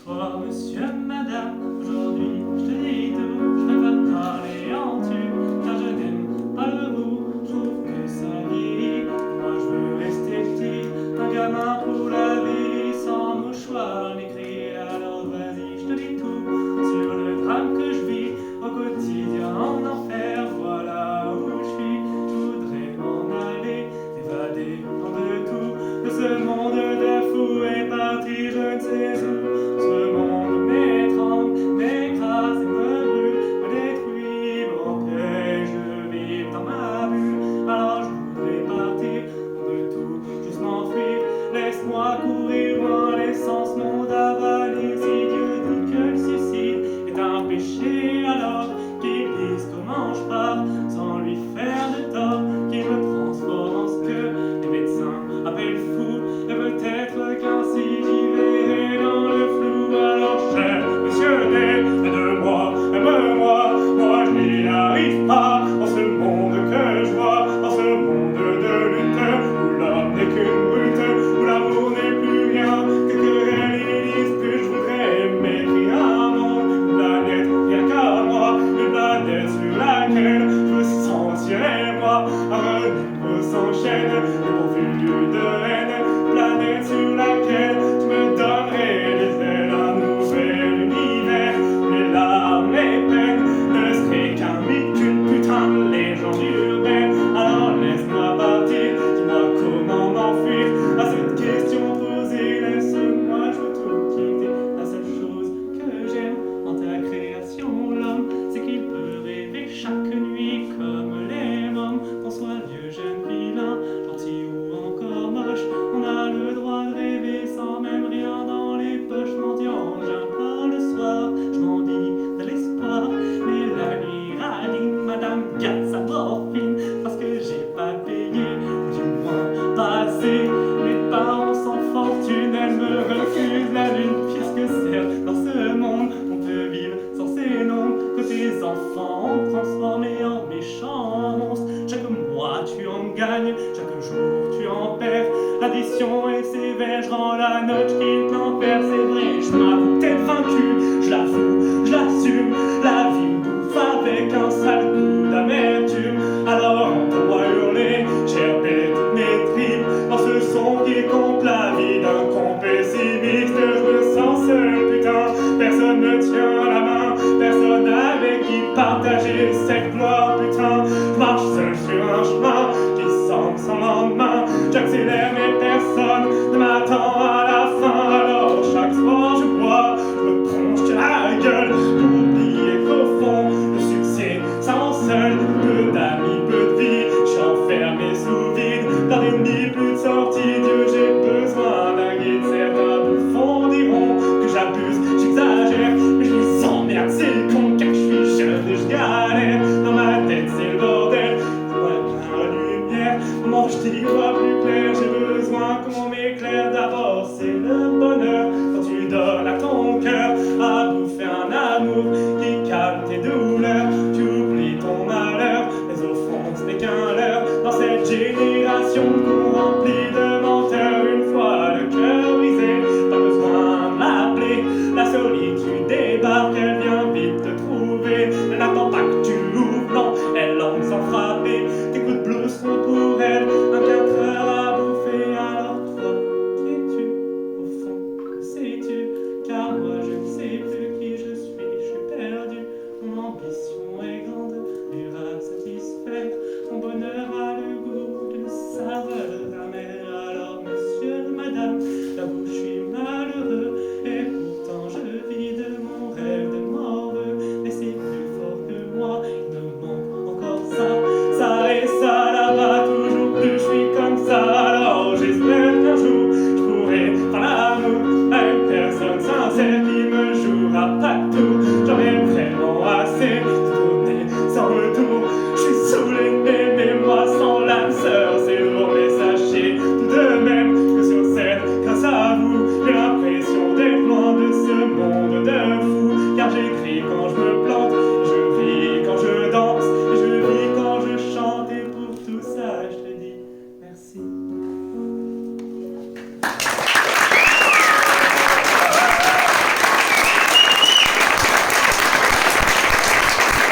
Bonsoir monsieur, madame, aujourd'hui je te dis tout, je préfère parler en tu, car je n'aime pas le bout, je trouve que ça vieillit, moi je veux rester petit, un gamin pour la vie, sans mouchoir ni cri, alors vas-y je te dis tout, sur le drame que je vis, au quotidien en enfer, voilà où je suis, je voudrais m'en aller, m'évader en de tout, de ce monde de fous et partir je ne sais où. Ce monde m'étrangle, m'écrase et me brûle, me détruit, m'empêche de vivre dans ma bulle. Alors je voudrais partir, de tout, juste m'enfuir. Laisse-moi courir loin, laissant ce monde avaler. Si Dieu dit que le suicide est un péché, alors qu'il dise comment je pars, sans lui faire de tort, qu'il me transforme en ce que les médecins appellent fou. Et peut-être qu'ainsi j'y verrai dans le flou. Alors cher monsieur, aide-moi, aime-moi, moi je n'y arrive pas. Dans ce monde que je vois, dans ce monde de lutte, où l'homme n'est qu'une brute, où l'amour n'est plus rien que querelle et dispute. Je voudrais m'écrire un monde, une planète rien qu'à moi, une planète sur laquelle je me sentirais moi un renouveau sans chaîne, dépourvu de haine, planète sur laquelle tu me donnerais des ailes, un nouvel univers, les larmes, les peines ne seraient qu'un mythe, qu'une putain de légende urbaine. Alors laisse-moi partir, dis-moi comment m'enfuir à cette question posée, laisse-moi, je veux tout quitter. La seule chose que j'aime en ta création, l'homme, c'est qu'il peut rêver chaque nuit comme les mômes, qu'on soit vieux, jeune, vilain, gentil ou encore moche, on a le droit de rêver sans même rien dans les poches. Mendiant, j'implore le soir, je m'en dis de l'espoir, mais la nuit radine, madame garde sa morphine, parce que j'ai pas payé, ou du moins pas assez. Mes parents sans fortune, elles me refusent la lune, puisque certes, dans ce monde, on peut vivre sans ces noms, que tes enfants ont transformé en méchants monstres. Chaque mois tu en gagnes, chaque jour tu en perds, l'addition est sévère, je rends la note, je quitte l'enfer, c'est vrai, je m'avoue peut-être vaincu, je l'avoue, je l'assume, la vie me bouffe avec un sale coup d'amertume. Alors entends-moi hurler, j'ai perdu toutes mes tripes, dans ce son qui compte la vie d'un con pessimiste. Je me sens seul, putain, personne ne tient la main, personne avec qui partager cette gloire, putain. Je marche seul sur un chemin qui semble sans lendemain, j'accélère mais personne ne m'attend à la fin. Alors chaque soir je bois, je me tronche la gueule pour oublier qu'au fond le succès sans seul, peu d'amis, peu de vie, je suis enfermé sous vide, dans une vie plus de sortie. Dieu, j'ai besoin d'un guide, certains bouffons diront que j'abuse, j'exagère, mais je les emmerde, c'est le con, car je suis jeune et je galère, dans ma tête c'est le bordel, dis-moi plein de lumière, comment je t'y vois plus clair, j'ai besoin qu'on m'éclaire. D'abord c'est le bonheur, quand tu donnes à ton cœur à bouffer un amour qui calme tes douleurs, tu oublies ton malheur, mais au fond ce n'est qu'un leurre, dans cette génération qu'on remplit de menteurs. Une fois le cœur brisé, pas besoin de m'appeler, la solitude